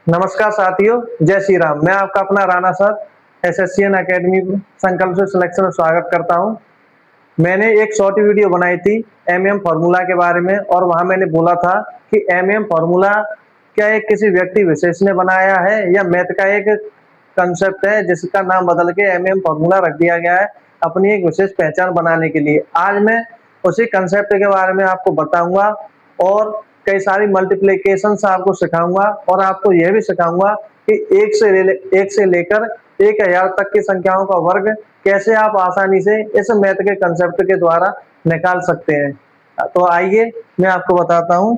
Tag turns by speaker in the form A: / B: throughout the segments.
A: नमस्कार साथियों, जय श्री राम। मैं आपका अपना राणा सर एसएससीएन एकेडमी संकल्प से सिलेक्शन में स्वागत करता हूं। मैंने एक शॉर्ट वीडियो बनाई थी एमएम फार्मूला के बारे में और वहां मैंने बोला था कि एमएम फार्मूला क्या एक किसी व्यक्ति विशेष ने बनाया है या मैथ का एक कंसेप्ट है जिसका नाम बदल के एमएम फार्मूला रख दिया गया है अपनी एक विशेष पहचान बनाने के लिए। आज मैं उसी कंसेप्ट के बारे में आपको बताऊंगा और कई सारी मल्टीप्लिकेशन आपको सिखाऊंगा और आपको यह भी सिखाऊंगा कि एक से लेकर 1000 तक की संख्याओं का वर्ग कैसे आप आसानी से इस मैथ के कंसेप्ट के द्वारा निकाल सकते हैं। तो आइए मैं आपको बताता हूं।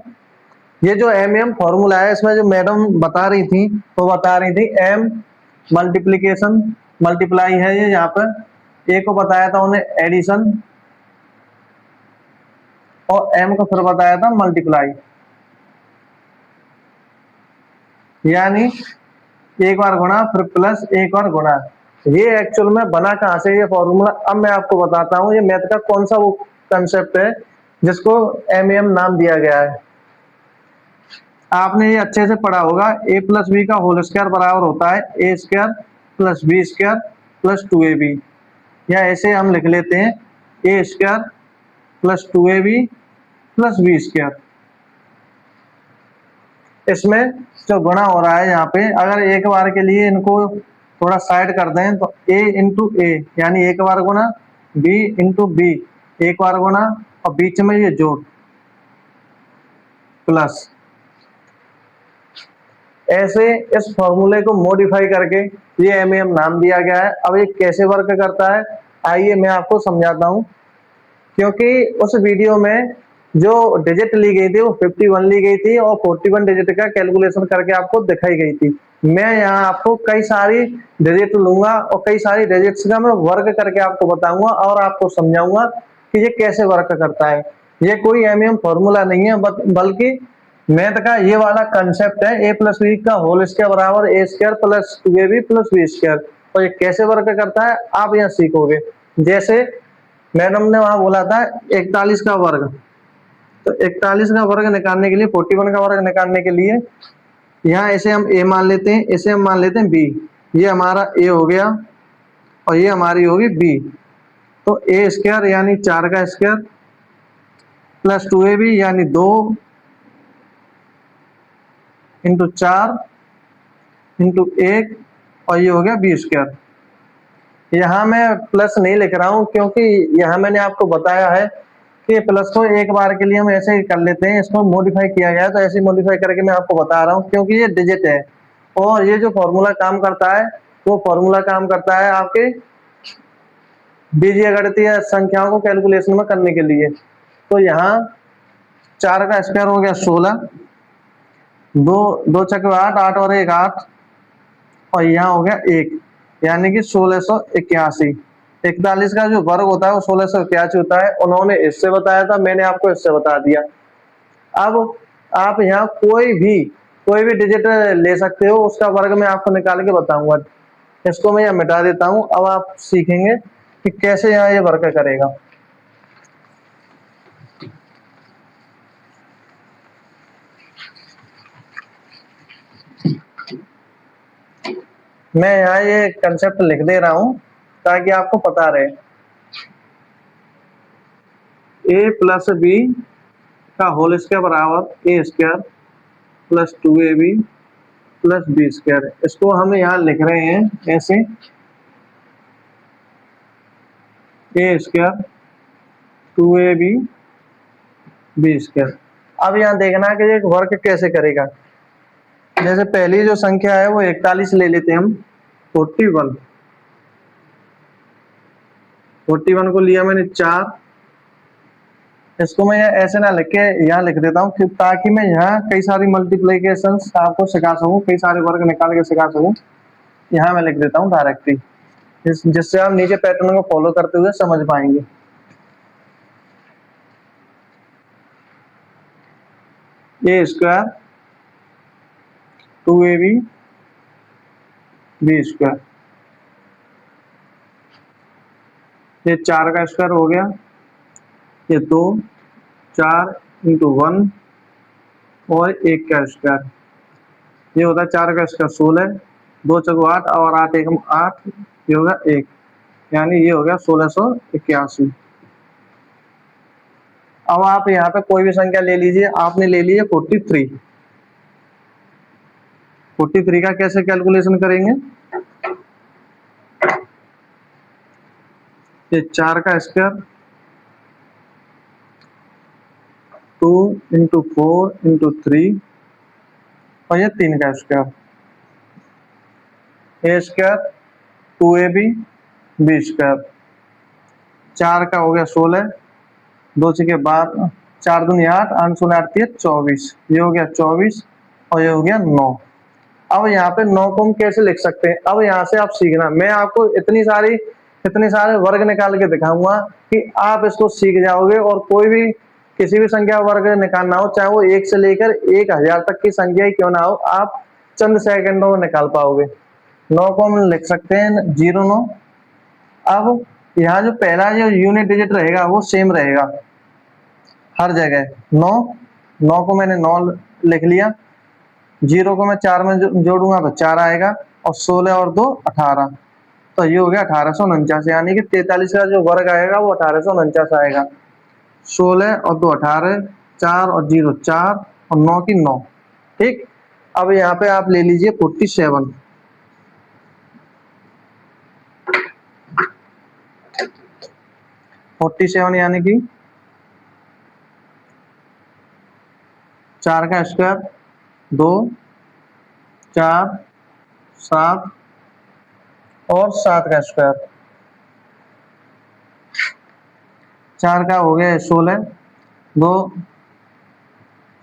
A: ये जो एम फॉर्मूला है इसमें जो मैडम बता रही थी वो बता रही थी एम मल्टीप्लिकेशन मल्टीप्लाई है। ये यहाँ पर ए को बताया था उन्हें एडिशन और एम को फिर बताया था मल्टीप्लाई, यानी एक बार गुणा फिर प्लस एक बार गुणा। ये एक्चुअल में बना कहां से ये फॉर्मूला, अब मैं आपको बताता हूं ये मैथ का कौन सा वो कंसेप्ट है जिसको एम नाम दिया गया है। आपने ये अच्छे से पढ़ा होगा, ए प्लस बी का होल स्क्वायर बराबर होता है A square plus B square plus 2ab, या ऐसे हम लिख लेते हैं A square plus 2ab plus B square. इसमें जो गुणा हो रहा है यहाँ पे, अगर एक बार के लिए इनको थोड़ा साइड कर दें तो a इंटू ए, यानी एक बार गुणा, b इंटू बी एक बार गुणा और बीच में ये जोड़ प्लस। ऐसे इस फॉर्मूले को मॉडिफाई करके ये एम नाम दिया गया है। अब ये कैसे वर्क करता है आइए मैं आपको समझाता हूँ, क्योंकि उस वीडियो में जो डिजिट ली गई थी वो 51 ली गई थी और 41 डिजिट का कैलकुलेशन करके आपको दिखाई गई थी। मैं यहाँ आपको कई सारी डिजिट लूंगा और कई सारी डिजिट्स का मैं वर्क करके आपको बताऊंगा और आपको समझाऊंगा कि ये कैसे वर्क करता है। ये कोई एम फॉर्मूला नहीं है बल्कि मैथ का ये वाला कंसेप्ट है, ए प्लस बी का होल स्क्वायर बराबर A square plus 2ab plus B square. और ये कैसे वर्क करता है आप यहाँ सीखोगे। जैसे मैडम ने वहां बोला था 41 का वर्ग, तो 41 का वर्ग निकालने के लिए 41 का वर्ग निकालने के लिए यहाँ इसे हम ए मान लेते हैं, इसे हम मान लेते हैं बी। ये हमारा ए हो गया और ये हमारी होगी बी। तो ए स्क्वायर यानी 4 का स्क्वायर प्लस 2ab यानी 2 इंटू 4 इंटू 1 और ये हो गया बी स्क्वायर। यहाँ मैं प्लस नहीं लिख रहा हूँ क्योंकि यहाँ मैंने आपको बताया है कि प्लस को एक बार के लिए हम ऐसे ही कर लेते हैं, इसको मॉडिफाई किया गया है तो ऐसे मॉडिफाई करके मैं आपको बता रहा हूँ क्योंकि ये डिजिट है। और ये जो फॉर्मूला काम करता है वो फॉर्मूला काम करता है आपके बीजीगणितीय संख्याओं को कैलकुलेशन में करने के लिए। तो यहाँ 4 का स्क्वायर हो गया 16, 2 छक्के 8, 8 और 1 8 और यहाँ हो गया 1, यानी कि 1681। 41 का जो वर्ग होता है वो 1681 होता है। उन्होंने इससे बताया था, मैंने आपको इससे बता दिया। अब आप यहाँ कोई भी डिजिट ले सकते हो, उसका वर्ग मैं आपको निकाल के बताऊंगा। इसको मैं यहाँ मिटा देता हूँ, अब आप सीखेंगे कि कैसे यहाँ ये वर्क करेगा। मैं यहाँ ये कंसेप्ट लिख दे रहा हूँ ताकि आपको पता रहे। ए प्लस बी का होल स्क्वायर बराबर A square plus 2ab plus B square. इसको हम यहाँ लिख रहे हैं ऐसे, ए स्क्वायर 2ab बी स्क्वायर। अब यहाँ देखना है कि ये वर्क कैसे करेगा। जैसे पहली जो संख्या है वो 41 ले लेते हैं हम। 41 को लिया मैंने 4। इसको मैं ऐसे ना लिख के यहाँ लिख देता हूँ ताकि मैं यहाँ कई सारी मल्टीप्लिकेशन आपको सिखा सकूँ, कई सारे वर्ग निकाल के सिखा सकूँ। यहाँ मैं लिख देता हूँ डायरेक्टली, जिससे आप नीचे पैटर्न को फॉलो करते हुए समझ पाएंगे। ए स्क्वायर 2ab बी स्क्वायर, ये 4 का स्क्वायर हो गया, ये 2 4 इंटू 1 और 1 का स्क्वायर। ये होता है 4 का स्क्वायर 16, 2 चौको 8 और 8 एकम 8, ये होगा 1, यानी ये हो गया 1681। अब आप यहाँ पे कोई भी संख्या ले लीजिए, आपने ले ली है 43। 43 का कैसे कैलकुलेशन करेंगे? ये 4 का स्क्वायर 2 इंटू 4 इंटू 3 और ये 3 का स्क्वायर, ए स्क्वायर 2ab बी स्क्वायर। 4 का हो गया 16, 2 के बाद 4 दूनी 8, 8 शून्य 8 24, ये हो गया 24 और ये हो गया 9। अब यहाँ पे 9 को हम कैसे लिख सकते हैं? अब यहाँ से आप सीखना, मैं आपको इतने सारे वर्ग निकाल के दिखाऊंगा कि आप इसको सीख जाओगे और कोई भी किसी भी संख्या वर्ग निकालना हो, चाहे वो 1 से लेकर 1000 तक की संख्या ही क्यों ना हो, आप चंद सेकंडों में निकाल पाओगे। 9 को हम लिख सकते हैं 09। अब यहाँ जो पहला जो यूनिट डिजिट रहेगा वो सेम रहेगा हर जगह, 9। 9 को मैंने 9 लिख लिया, 0 को मैं 4 में जोड़ूंगा तो 4 आएगा और 16 और 2 18, तो ये हो गया 1849, यानी कि 43 का जो वर्ग आएगा वो 1849 आएगा। 16 और 2 18, 4 और 0 4 और 9 की 9। ठीक, अब यहाँ पे आप ले लीजिए 47। 47 यानी कि 4 का स्क्वायर 2 4 7 और 7 का स्क्वायर। 4 का हो गया 16, 2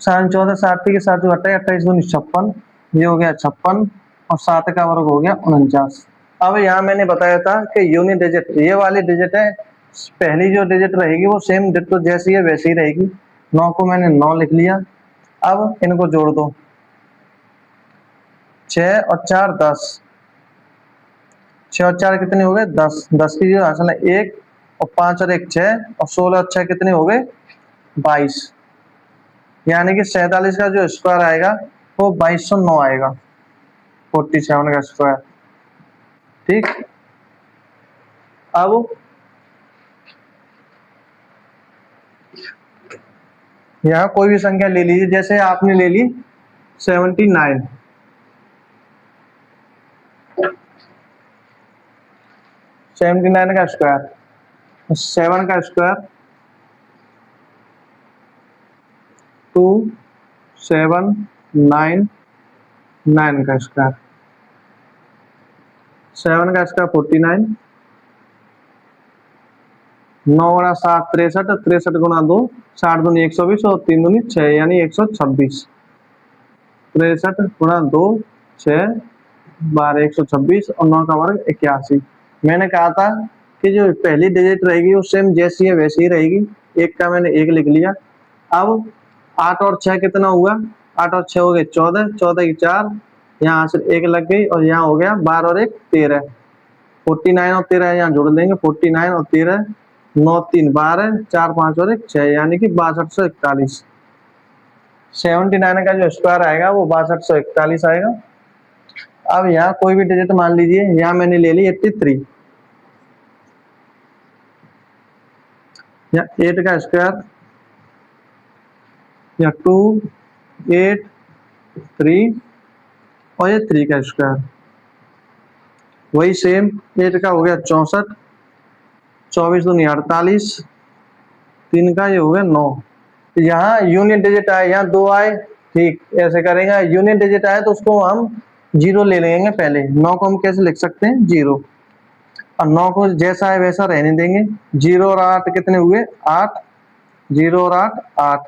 A: 7 14, 7 के साथ 28, 28 दूनी 56, ये हो गया 56 और 7 का वर्ग हो गया 49। अब यहाँ मैंने बताया था कि यूनिट डिजिट ये वाली डिजिट है, पहली जो डिजिट रहेगी वो सेम डिजिट जैसी है वैसी ही रहेगी। 9 को मैंने 9 लिख लिया, अब इनको जोड़ दो, 6 और 4 10, 6 और 4 कितने हो गए 10, 10 की जो हासिल है 1 और 5 और 1 6 और 16 और 6 कितने हो गए 22, यानी कि 47 का जो स्क्वायर आएगा वो 2209 आएगा, 47 का स्क्वायर। ठीक, अब यहाँ कोई भी संख्या ले लीजिए, जैसे आपने ले ली 79। 79 का स्क्वायर, 7 का स्क्वायर 2 7 9 9 का स्क्वायर, 7 का स्क्वायर 49, 9 गुणा 7 63, 63 गुणा 2 60 दूनी 120 और 3 दूनी 6 यानी 126, 63 गुणा 2 6 12 126 और 9 का वर्ग 81। मैंने कहा था कि जो पहली डिजिट रहेगी वो सेम जैसी है वैसी ही रहेगी, 1 का मैंने 1 लिख लिया। अब 8 और 6 कितना हुआ, 8 और 6 हो गए 14, 14 की 4, यहाँ से 1 लग गई और यहाँ हो गया 12 और 1 13, 49 और 13 यहाँ जोड़ देंगे, 49 और 13 9 3 12, 4 5 और 1 6 यानी कि 6241। 79 का जो स्क्वायर आएगा वो 6241 आएगा। अब यहाँ कोई भी डिजिट मान लीजिए, यहाँ मैंने ले ली 83, या 8 का स्क्वायर या 2 8 3 और ये 3 का स्क्वायर, वही सेम 8 का हो गया 64, 24 दूनी 48, 3 का ये हो गया 9। यहाँ यूनिट डिजिट आए, यहाँ 2 आए, ठीक ऐसे करेंगे। यूनिट डिजिट आए तो उसको हम 0 ले लेंगे पहले। 9 को हम कैसे लिख सकते हैं 0, और 9 को जैसा है वैसा रहने देंगे। 0 और 8 कितने हुए 8, 0 और 8 8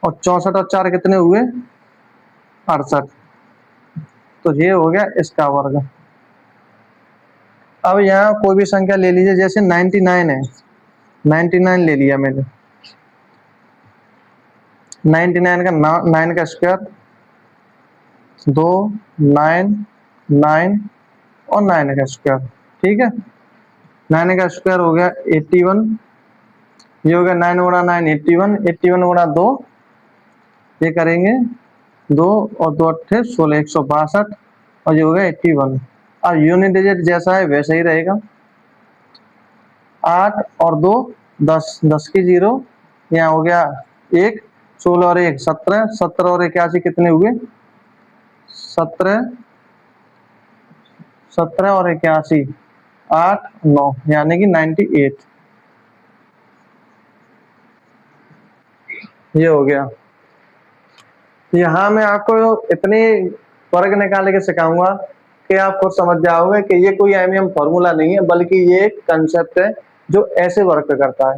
A: और 64 और 4 कितने हुए 68, तो ये हो गया इसका वर्ग। अब यहाँ कोई भी संख्या ले लीजिए, जैसे 99 है, 99 ले लिया मैंने। 99 का 9 का स्क्वायर 2 9 9 और 9 का स्क्वायर, ठीक है। 9 का स्क्वायर हो गया 81, ये हो गया 9 गुणा 9 81, 81 गुणा 2 ये करेंगे 2 और 2 अट्ठे 16, 162 और ये हो गया 81। अब यूनिट डिजिट जैसा है वैसे ही रहेगा। 8 और 2 10, 10 की 0, यहाँ हो गया 1, 16 और 1 17, 17 और 81 कितने हुए? 17, 17 और 81 8 9 यानी कि 98। ये हो गया। यहाँ मैं आपको इतनी वर्ग निकाल के सिखाऊंगा कि आप खुद समझ जाओगे कि ये कोई एमईएम फॉर्मूला नहीं है, बल्कि ये एक कंसेप्ट है जो ऐसे वर्क करता है।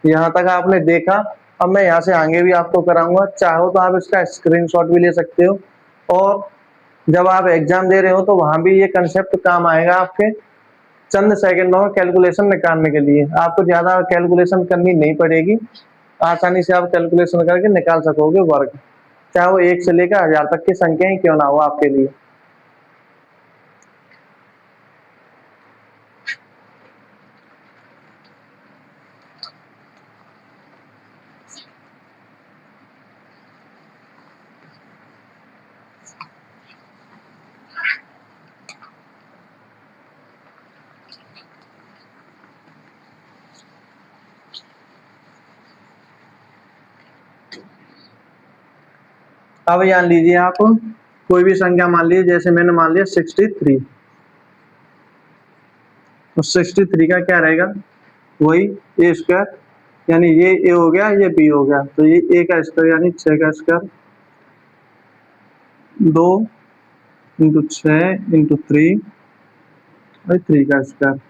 A: यहाँ तक आपने देखा, अब मैं यहाँ से आगे भी आपको कराऊंगा। चाहो तो आप इसका स्क्रीनशॉट भी ले सकते हो, और जब आप एग्जाम दे रहे हो तो वहां भी ये कंसेप्ट काम आएगा आपके। चंद सेकंडों में कैलकुलेशन निकालने के लिए आपको ज्यादा कैलकुलेशन करनी नहीं पड़ेगी, आसानी से आप कैलकुलेशन करके निकाल सकोगे वर्ग, चाहे वो 1 से लेकर 1000 तक की संख्या ही क्यों ना हो आपके लिए। अब यहाँ लीजिए आप कोई भी संख्या मान लीजिए, जैसे मैंने मान लिया 63, तो 63 का क्या रहेगा? वही ए स्क्वायर, यानी ये ए हो गया, ये बी हो गया, तो ये ए का स्क्वायर यानी 6 का स्क्वायर, 2 इंटू 6 इंटू 3 और 3 का स्क्वायर।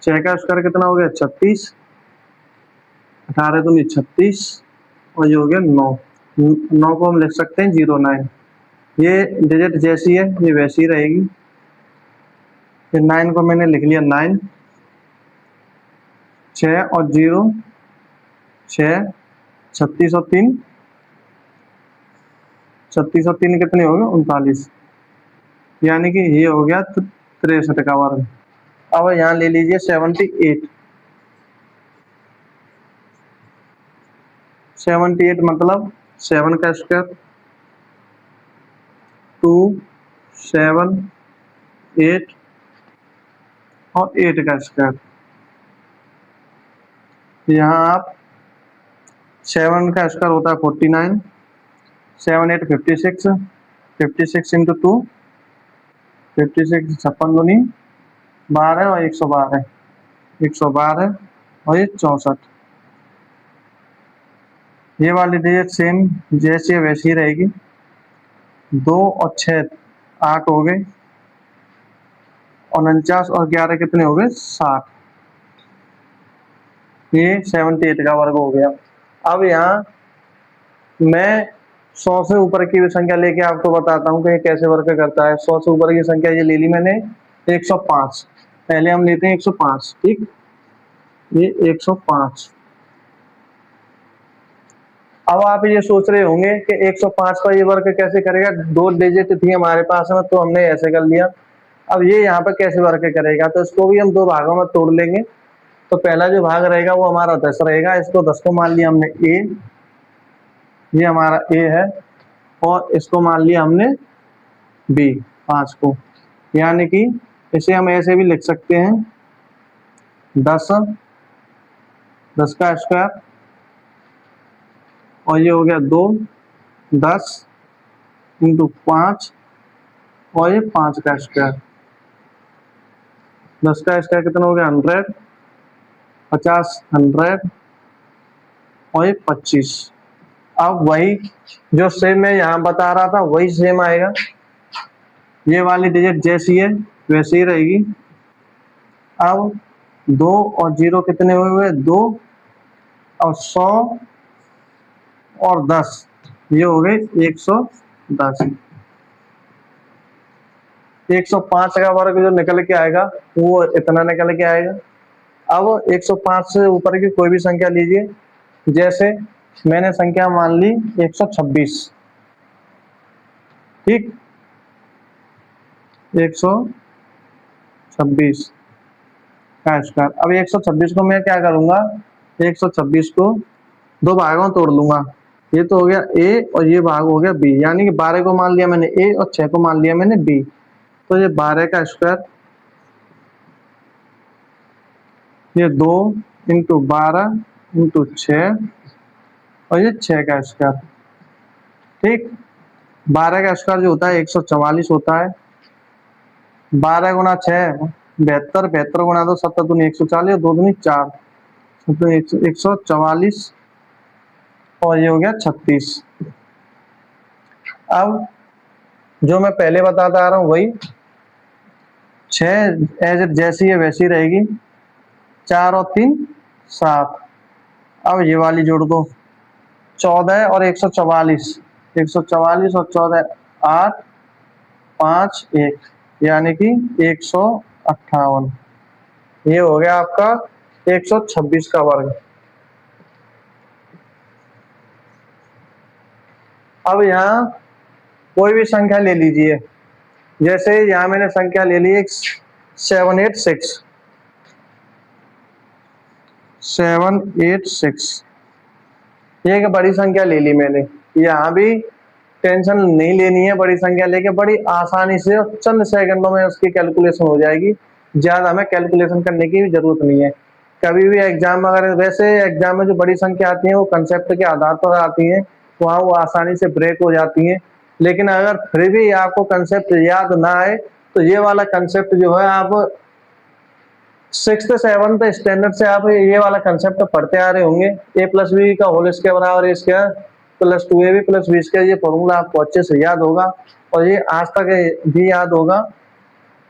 A: 6 का स्क्वायर कितना हो गया? 36, 18 दूनी 36 और ये हो गया 9। 9 को हम लिख सकते हैं 09। ये डिजिट जैसी है ये वैसी ही रहेगी। फिर 9 को मैंने लिख लिया 9, 6 और 0 6, 36 और 3, 36 और 3 कितने हो गए? 39, यानी कि ये हो गया 63 का वर्ग। अब यहाँ ले लीजिए 78। 78 मतलब 7 का स्क्वायर, 2 7 8 और 8 का स्क्वायर। यहाँ आप 7 का स्क्वायर होता है 49, 7 8 56, 56 इंटू 2 56 56 दूनी 12 और 112, 112 और ये 64। ये वाली डिजिट सेम जैसी वैसी रहेगी। 2 और 6 8 हो गए, 49 और 11 कितने हो गए? 60। ये 78 का वर्ग हो गया। अब यहाँ मैं 100 से ऊपर की भी संख्या लेके आपको बताता हूँ कि ये कैसे वर्क करता है। 100 से ऊपर की संख्या ये ले ली मैंने 105। पहले हम लेते हैं 105, ठीक, ये 105। अब आप ये सोच रहे होंगे कि 105 का ये वर्क कैसे करेगा? 2 डिजिट थी हमारे पास में तो हमने ऐसे कर लिया। अब ये यहाँ पर कैसे वर्क करेगा? तो इसको भी हम 2 भागों में तोड़ लेंगे। तो पहला जो भाग रहेगा वो हमारा 10 रहेगा। इसको 10 को मान लिया हमने ए, ये हमारा ए है, और इसको मान लिया हमने बी 5 को, यानी कि इसे हम ऐसे भी लिख सकते हैं 10 का स्क्वायर और ये हो गया 2 10 इंटू 5 और ये 5 का स्क्वायर। 10 का स्क्वायर कितना हो गया? 100, 50 100 और ये 25। अब वही जो सेम मैं यहाँ बता रहा था वही सेम आएगा। ये वाली डिजिट जैसी है वैसी ही रहेगी। अब 2 और 0 कितने हुए? 2 और 100 और 10, ये हो गए 110। 105 का वर्ग जो निकल के आएगा वो इतना निकल के आएगा। अब 105 से ऊपर की कोई भी संख्या लीजिए, जैसे मैंने संख्या मान ली 126, ठीक, 126 का स्क्वायर। अब 126 को मैं क्या करूंगा? 126 को 2 भागों में तोड़ लूंगा, ये तो हो गया ए और ये भाग हो गया बी, यानी कि 12 को मान लिया मैंने ए और 6 को मान लिया मैंने बी। तो ये 12 का स्क्वायर, ये 2 इंटू 12 इंटू 6 और ये 6 का स्क्वायर। ठीक, 12 का स्क्वायर जो होता है 144 होता है। 12 गुना 6 72, 72 गुना 2 7 दूनी 140, 2 दूनी 4, तो 144 और ये हो गया 36। अब जो मैं पहले बताता आ रहा हूँ वही 6 एज जैसी है वैसी रहेगी, 4 और 3 7। अब ये वाली जोड़ दो, 14 और 144, 144 और 14 8 5 1, यानी कि 158। ये हो गया आपका 126 का वर्ग। अब यहाँ कोई भी संख्या ले लीजिए, जैसे यहाँ मैंने संख्या ले ली 786, 786, ये एक बड़ी संख्या ले ली मैंने। यहाँ भी टेंशन नहीं लेनी है, बड़ी संख्या लेके बड़ी आसानी से चंद सेकंडों में उसकी कैलकुलेशन हो जाएगी, ज्यादा हमें कैलकुलेशन करने की भी जरूरत नहीं है। कभी भी एग्जाम, अगर वैसे एग्जाम में जो बड़ी संख्या आती है वो कंसेप्ट के आधार पर आती है, वहाँ वो आसानी से ब्रेक हो जाती है। लेकिन अगर फिर भी आपको कंसेप्ट याद ना आए तो ये वाला कंसेप्ट जो है आप 6th 7th स्टैंडर्ड से आप ये वाला कंसेप्ट पढ़ते आ रहे होंगे। ए प्लस बी का होल स्क्वायर बराबर A square plus 2ab plus B square, ये फॉर्मूला आपको अच्छे से याद होगा और ये आज तक भी याद होगा।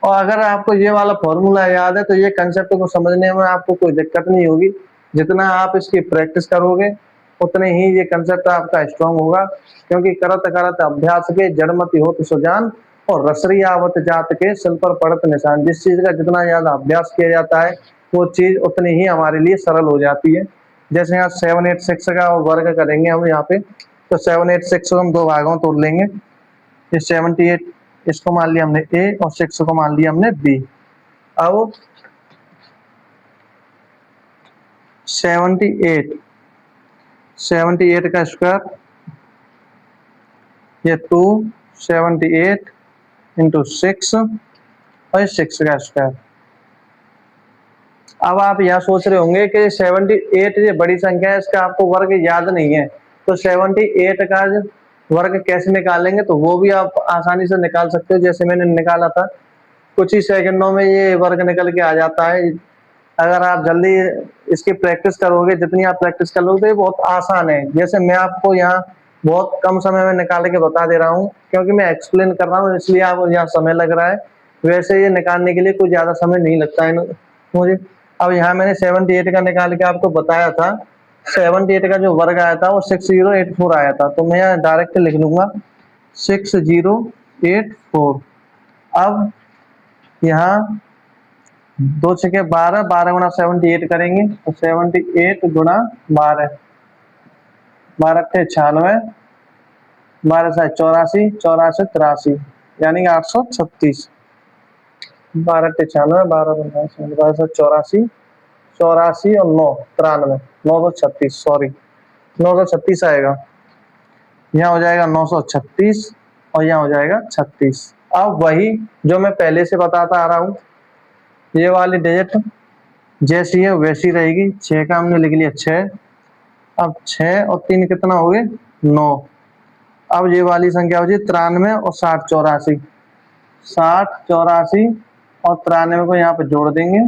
A: और अगर आपको ये वाला फॉर्मूला याद है तो ये कंसेप्ट को समझने में आपको कोई दिक्कत नहीं होगी। जितना आप इसकी प्रैक्टिस करोगे उतने ही ये कंसेप्ट आपका स्ट्रांग होगा, क्योंकि करत करत अभ्यास के जड़मति होत सुजान और रसरी आवत जात के सिल पर पड़त निशान। जिस चीज का जितना ज्यादा अभ्यास किया जाता है वो चीज उतनी ही हमारे लिए सरल हो जाती है। जैसे यहाँ 786 का वर्ग करेंगे हम यहाँ पे, तो 786 को हम दो भागों में तोड़ लेंगे। ये 78 इसको मान लिया हमने ए और 6 को मान लिया हमने बी। अब 78 का स्क्वायर, ये 278 इंटू 6 और ये 6 का स्क्वायर। अब आप यहाँ सोच रहे होंगे कि 78 ये बड़ी संख्या है, इसका आपको वर्ग याद नहीं है, तो 78 का वर्ग कैसे निकालेंगे, तो वो भी आप आसानी से निकाल सकते हो, जैसे मैंने निकाला था। कुछ ही सेकंडों में ये वर्ग निकल के आ जाता है। अगर आप जल्दी इसकी प्रैक्टिस करोगे, जितनी आप प्रैक्टिस कर लोगे, बहुत आसान है। जैसे मैं आपको यहाँ बहुत कम समय में निकाल के बता दे रहा हूँ, क्योंकि मैं एक्सप्लेन कर रहा हूँ इसलिए आप यहाँ समय लग रहा है, वैसे ये निकालने के लिए कोई ज्यादा समय नहीं लगता है मुझे। अब यहाँ मैंने 78 का निकाल के आपको बताया था, 78 का जो वर्ग आया था वो 6084 आया था, तो मैं यहाँ डायरेक्ट लिख लूंगा 6084। अब यहाँ 2 छके 12, 12 गुना 78 करेंगे तो 78 गुना 12, 12 × 96, 12 × 84, 84 83, यानी कि 836। 12 × 96, 12 × 84, 84 और 9 93, 936, सॉरी 936 आएगा। यहाँ हो जाएगा 936 और यहाँ हो जाएगा 36। अब वही जो मैं पहले से बताता आ रहा हूँ, ये वाली डिजिट जैसी है वैसी रहेगी। 6 का हमने लिख लिया 6, अब 6 और 3 कितना हो गए 9। अब ये वाली संख्या हो जाए 93 और 60 84, 60 84 और 93 को यहाँ पे जोड़ देंगे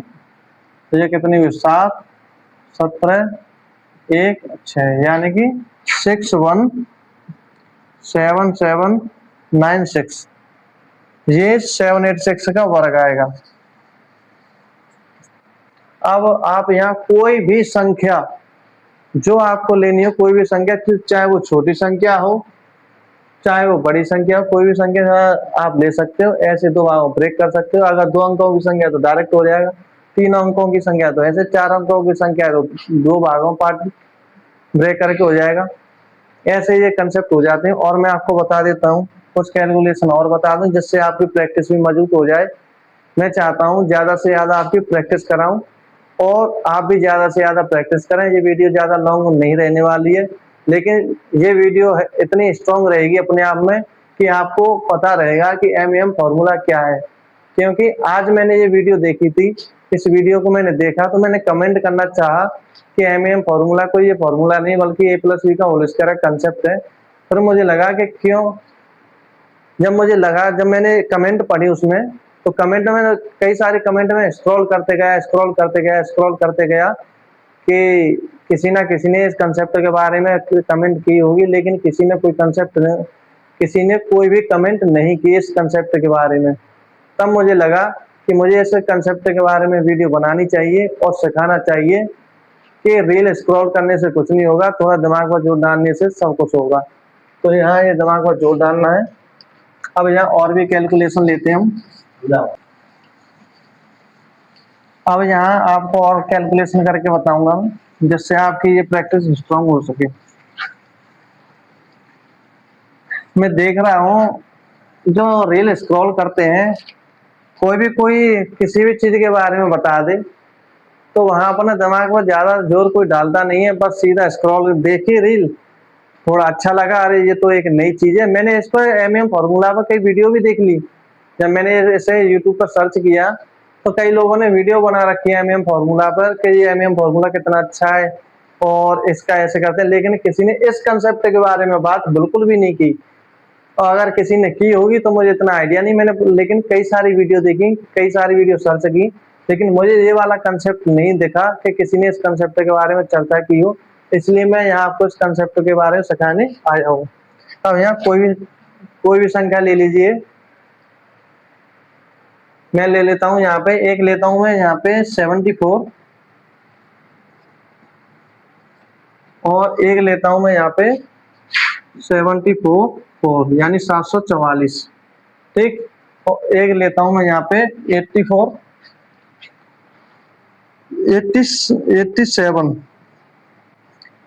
A: तो ये कितनी हुई 7 17 1 6, यानी कि 617796, ये 786 का वर्ग आएगा। अब आप यहाँ कोई भी संख्या जो आपको लेनी हो, कोई भी संख्या, चाहे वो छोटी संख्या हो चाहे वो बड़ी संख्या हो, कोई भी संख्या आप ले सकते हो। ऐसे दो भागों ब्रेक कर सकते हो। अगर 2 अंकों की संख्या तो डायरेक्ट हो जाएगा, 3 अंकों की संख्या तो ऐसे, 4 अंकों की संख्या तो 2 भागों पार्ट ब्रेक करके हो जाएगा। ऐसे ये कंसेप्ट हो जाते हैं। और मैं आपको बता देता हूँ कुछ कैलकुलेशन और बता दूं, जिससे आपकी प्रैक्टिस भी मजबूत हो जाए। मैं चाहता हूँ ज्यादा से ज्यादा आपकी प्रैक्टिस कराऊं और आप भी ज्यादा से ज्यादा प्रैक्टिस करें। ये वीडियो ज्यादा लॉन्ग नहीं रहने वाली है, लेकिन ये वीडियो इतनी स्ट्रॉन्ग रहेगी अपने आप में कि आपको पता रहेगा कि एमईएम फॉर्मूला क्या है। क्योंकि आज मैंने ये वीडियो देखी थी, इस वीडियो को मैंने देखा तो मैंने कमेंट करना चाहा कि एमईएम फॉर्मूला कोई ये फॉर्मूला नहीं बल्कि a+b का होल स्क्वायर का कंसेप्ट है। फिर मुझे लगा कि क्यों, जब मैंने कमेंट पढ़ी उसमें, तो कमेंट में कई सारे कमेंट में स्क्रॉल करते गया कि किसी ना किसी ने इस कंसेप्ट के बारे में कमेंट की होगी, लेकिन किसी ने कोई भी कमेंट नहीं की इस कंसेप्ट के बारे में। तब मुझे लगा कि मुझे इस कंसेप्ट के बारे में वीडियो बनानी चाहिए और सिखाना चाहिए कि रील स्क्रॉल करने से कुछ नहीं होगा, थोड़ा दिमाग पर जोर डालने से सब कुछ होगा। तो यहाँ ये दिमाग पर जोर डालना है। अब यहाँ और भी कैलकुलेशन लेते हैं हम। अब यहाँ आपको और कैलकुलेशन करके बताऊंगा जिससे आपकी ये प्रैक्टिस स्ट्रांग हो सके। मैं देख रहा हूँ जो रील स्क्रॉल करते हैं, कोई किसी भी चीज के बारे में बता दे तो वहां अपने दिमाग में ज्यादा जोर कोई डालता नहीं है, बस सीधा स्क्रॉल देखी रील, थोड़ा अच्छा लगा, अरे ये तो एक नई चीज है। मैंने इस पर एमईएम फॉर्मूला पर कई वीडियो भी देख ली। जब मैंने इसे यूट्यूब पर सर्च किया तो कई लोगों ने वीडियो बना रखी है एमईएम फॉर्मूला पर कि ये एमईएम फॉर्मूला कितना अच्छा है और इसका ऐसे करते हैं, लेकिन किसी ने इस कंसेप्ट के बारे में बात बिल्कुल भी नहीं की। और अगर किसी ने की होगी तो मुझे इतना आइडिया नहीं, मैंने लेकिन कई सारी वीडियो देखी, कई सारी वीडियो सर्च की, लेकिन मुझे ये वाला कंसेप्ट नहीं दिखा कि किसी ने इस कंसेप्ट के बारे में चर्चा की हो। इसलिए मैं यहाँ आपको इस कंसेप्ट के बारे में सिखाने आया हूँ। अब यहाँ कोई भी संख्या ले लीजिए। मैं ले लेता हूँ यहाँ पे, एक लेता हूँ मैं यहाँ पे 74 और एक लेता हूँ मैं यहाँ पे 74 यानी 744, ठीक। और एक लेता हूँ मैं यहाँ पे 87।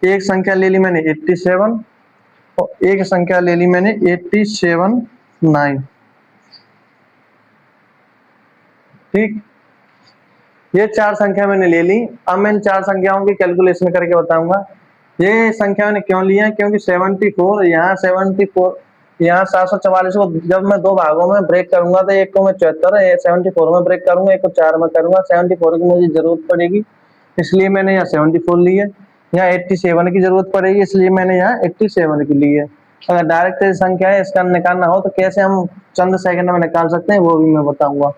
A: एक संख्या ले ली मैंने 87 और एक संख्या ले ली मैंने 87 ठीक। ये चार संख्या मैंने ले ली। अब मैं इन चार संख्याओं की कैलकुलेशन करके बताऊंगा। ये संख्या मैंने क्यों ली है, क्योंकि 74 यहाँ 744 को जब मैं दो भागों में ब्रेक करूंगा तो एक को मैं 74 74 में ब्रेक करूंगा, एक को 4 में करूंगा। 74 की मुझे जरूरत पड़ेगी इसलिए मैंने यहाँ 74 ली है। यहाँ 87 की जरूरत पड़ेगी इसलिए मैंने यहाँ 87 की ली है। अगर डायरेक्ट संख्या है इसका निकालना हो तो कैसे हम चंद सेकंड में निकाल सकते हैं वो भी मैं बताऊंगा।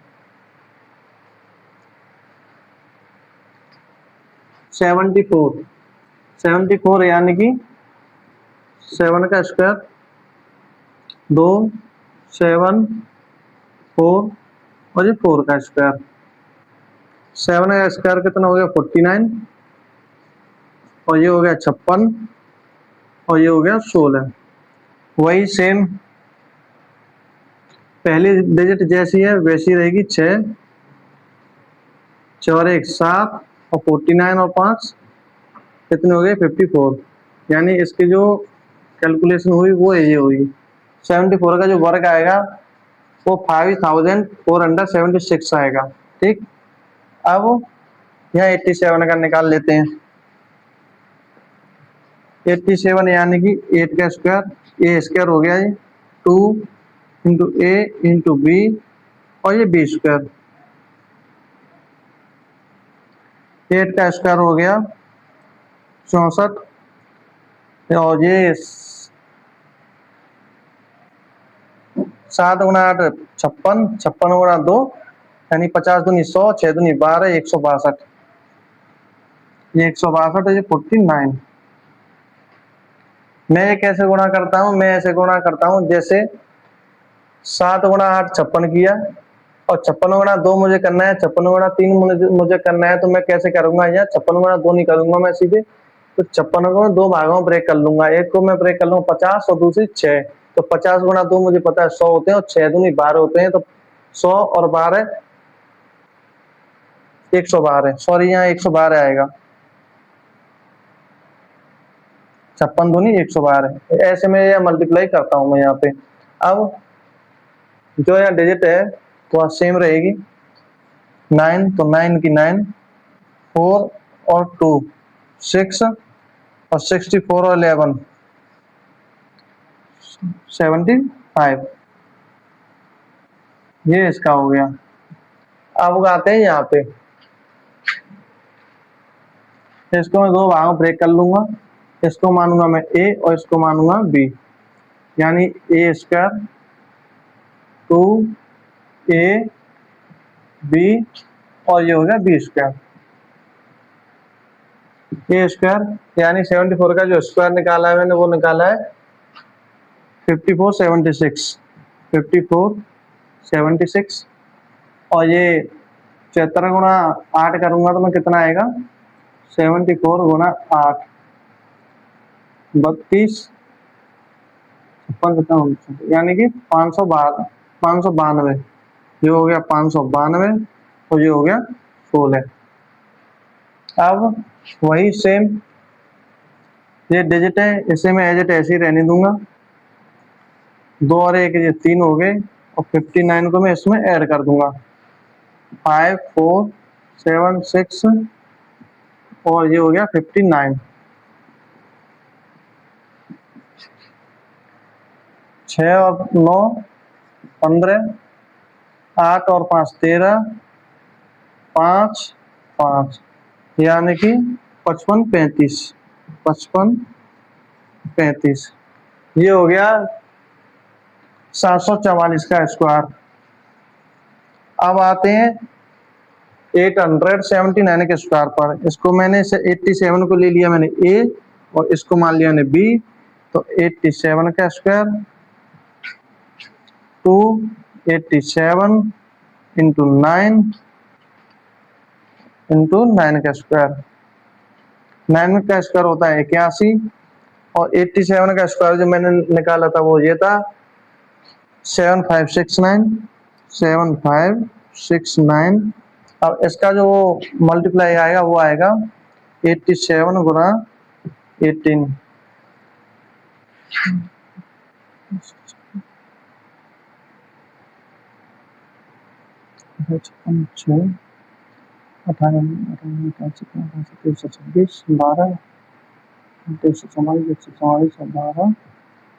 A: 74 यानी कि 7 का स्क्वायर 2 7 4 और ये 4 का स्क्वायर। 7 का स्क्वायर कितना हो गया 49 और ये हो गया 56 और ये हो गया 16। वही सेम पहली डिजिट जैसी है वैसी रहेगी 6 4 1 7 और 49 और 5 कितने हो गए 54। यानी इसकी जो कैलकुलेशन हुई वो ये हुई। 74 का जो वर्ग आएगा वो 5476 आएगा, ठीक। अब यहाँ 87 का निकाल लेते हैं। 87 यानी कि 8 का स्क्वायर, ए स्क्वायर हो गया ये 2 इंटू ए इंटू बी और ये बी स्क्वायर। 8 का स्क्वायर हो गया 64 और ये 7 गुणा 8 56, 56 गुणा 2 यानी 50 दूनी 100, 6 दूनी 12, 162। ये 162 है, ये 49। मैं ये कैसे गुणा करता हूँ, मैं ऐसे गुणा करता हूँ जैसे 7 गुणा 8 56 किया और 56 गुणा 2 मुझे करना है, 56 गुणा 3 मुझे करना है। तो मैं कैसे करूंगा, यहाँ 56 गुणा 2 नहीं करूंगा मैं सीधे, तो 56 को दो भागों में ब्रेक कर लूंगा। एक को मैं ब्रेक कर लूंगा 50 और दूसरी 6। तो 50 गुणा 2 मुझे पता है 100 होते हैं और 6 दूनी 12 होते हैं, तो 100 और 12 112। सॉरी यहाँ 112 आएगा, 56 दूनी 112। ऐसे में यह मल्टीप्लाई करता हूं मैं यहाँ पे। अब जो यहाँ डिजिट है तो सेम रहेगी 9, तो 9 की 9, 4 और 2 6 और 64 और 11 75, ये इसका हो गया। अब आते हैं यहाँ पे, इसको मैं दो भागों ब्रेक कर लूंगा, इसको मानूंगा मैं ए और इसको मानूंगा बी, यानी ए स्क्वायर 2 बी और ये हो गया बी स्क्वायर। ए स्क्वायर यानी 74 का जो स्क्वायर निकाला है मैंने वो निकाला है 5476, 5476 और ये 74 गुणा 8 करूंगा तो मैं कितना आएगा 74 गुणा 8 32 यानी कि 592, ये हो गया 592 और ये हो गया 16। अब वही सेम ये डिजिट है, इसे मैं एज इट ऐसे ही रहने दूंगा, 2 और 1 ये 3 हो गए और 59 को मैं इसमें ऐड कर दूंगा, 5 4 7 6 और ये हो गया 59। 6 और 9 15, 8 और 5 13, 5 5 यानी कि 55 35, 55 35 ये हो गया 744 का स्क्वायर। अब आते हैं 879 के स्क्वायर पर, इसको मैंने 87 को ले लिया मैंने ए और इसको मान लिया मैंने बी, तो 87 का स्क्वायर 287 इंटू 9 इंटू 9 का स्क्वायर, 9 का स्क्वायर होता है 81 और 87 का स्क्वायर जो मैंने निकाला था वो ये था 7569, 7569। अब इसका जो मल्टीप्लाई आएगा वो आएगा 87 गुना 18,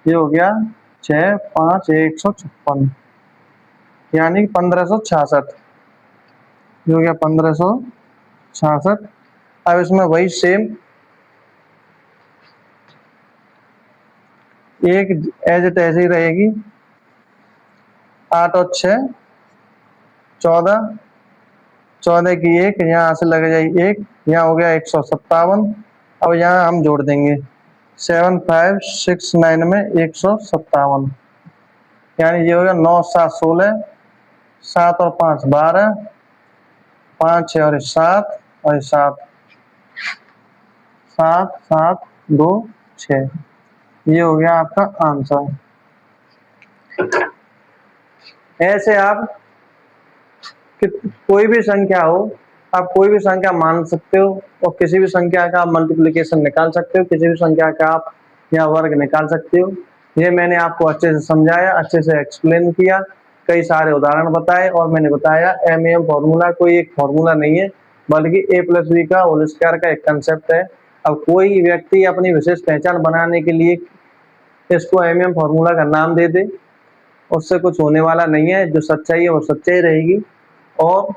A: ये हो गया 6 5 156 यानी 1566, ये हो गया 1566। अब इसमें वही सेम एक एज इट ऐसे ही रहेगी, 8 और 6 14, 14 की 1 यहाँ से लग जाएगी 1, यहाँ हो गया 157। अब यहाँ हम जोड़ देंगे 7569 में 157 यानी ये हो गया 9 7 16, 7 और 5 12, 5 6 और 7 और 7 7 7 2 6, ये हो गया आपका आंसर। ऐसे आप कोई भी संख्या हो, आप कोई भी संख्या मान सकते हो और किसी भी संख्या का आप मल्टीप्लिकेशन निकाल सकते हो, किसी भी संख्या का आप यहाँ वर्ग निकाल सकते हो। ये मैंने आपको अच्छे से समझाया, अच्छे से एक्सप्लेन किया, कई सारे उदाहरण बताए और मैंने बताया एमएम फॉर्मूला कोई एक फॉर्मूला नहीं है बल्कि ए प्लस बी का होल स्क्वायर का एक कंसेप्ट है। अब कोई व्यक्ति अपनी विशेष पहचान बनाने के लिए इसको एमएम फॉर्मूला का नाम दे दे, उससे कुछ होने वाला नहीं है। जो सच्चाई है वो सच्चाई रहेगी। और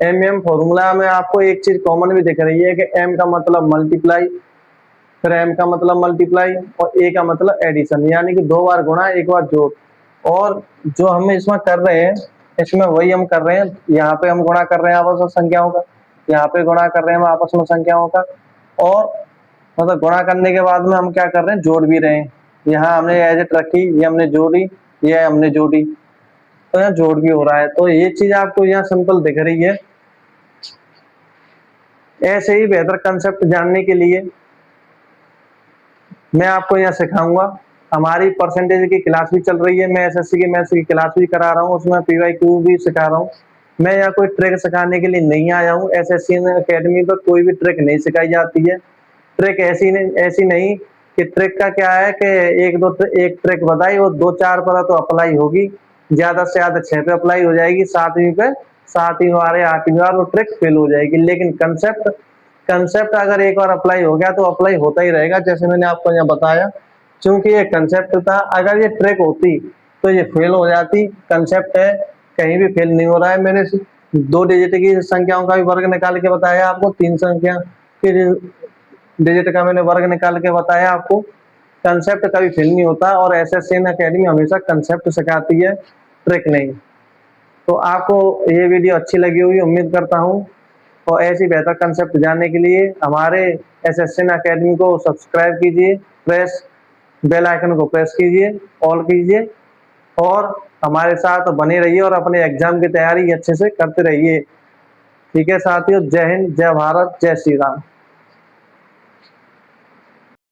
A: एमएम फॉर्मूला में आपको एक चीज कॉमन भी दिख रही है कि एम का मतलब मल्टीप्लाई, फिर एम का मतलब मल्टीप्लाई और ए का मतलब एडिशन, यानी कि 2 बार गुणा 1 बार जोड़। और जो हम इसमें कर रहे हैं इसमें वही हम कर रहे हैं, यहाँ पे हम गुणा कर रहे हैं आपस में संख्याओं का, यहाँ पे गुणा कर रहे हैं हम आपस में संख्याओं का, और मतलब गुणा करने के बाद में हम क्या कर रहे हैं जोड़ भी रहे हैं। यहाँ हमने एज इट रखी, ये हमने जोड़ी, ये हमने जोड़ी, तो यहाँ जोड़ भी हो रहा है। तो ये चीज आपको यहाँ सिंपल दिख रही है। ऐसे ही बेहतर कंसेप्ट जानने के लिए मैं आपको यहाँ सिखाऊंगा। हमारी परसेंटेज की क्लास भी चल रही है, मैं एसएससी की मैथ्स की क्लास भी करा रहा हूँ, उसमें पीवाईक्यू भी सिखा रहा हूँ। मैं यहाँ कोई ट्रिक सिखाने के लिए नहीं आया हूँ। एसएससी अकेडमी पर कोई भी ट्रिक नहीं सिखाई जाती है। ट्रिक ऐसी नहीं कि ट्रिक का क्या है कि एक ट्रिक बताई वो 2-4 पर तो अप्लाई होगी, ज्यादा से ज्यादा 6 पे अप्लाई हो जाएगी, 7वीं पे 7वीं बार या 8वीं बार वो ट्रिक फेल हो जाएगी। लेकिन कंसेप्ट अगर एक बार अप्लाई हो गया तो अप्लाई होता ही रहेगा। जैसे मैंने आपको यहाँ बताया चूंकि ये कंसेप्ट था, अगर ये ट्रिक होती तो ये फेल हो जाती। कंसेप्ट है, कहीं भी फेल नहीं हो रहा है। मैंने 2 डिजिट की संख्याओं का भी वर्ग निकाल के बताया आपको, 3 संख्या के डिजिट का मैंने वर्ग निकाल के बताया आपको। कंसेप्ट कभी फेल नहीं होता, और एसएससी अकेडमी हमेशा कंसेप्ट सिखाती है, ट्रिक नहीं। तो आपको ये वीडियो अच्छी लगी होगी उम्मीद करता हूँ, और ऐसी बेहतर कंसेप्ट जानने के लिए हमारे एसएससी अकेडमी को सब्सक्राइब कीजिए, बेल आइकन को प्रेस कीजिए, ऑल कीजिए, और हमारे साथ बने रहिए और अपने एग्जाम की तैयारी अच्छे से करते रहिए। ठीक है साथियों, जय हिंद, जय भारत, जय श्री राम।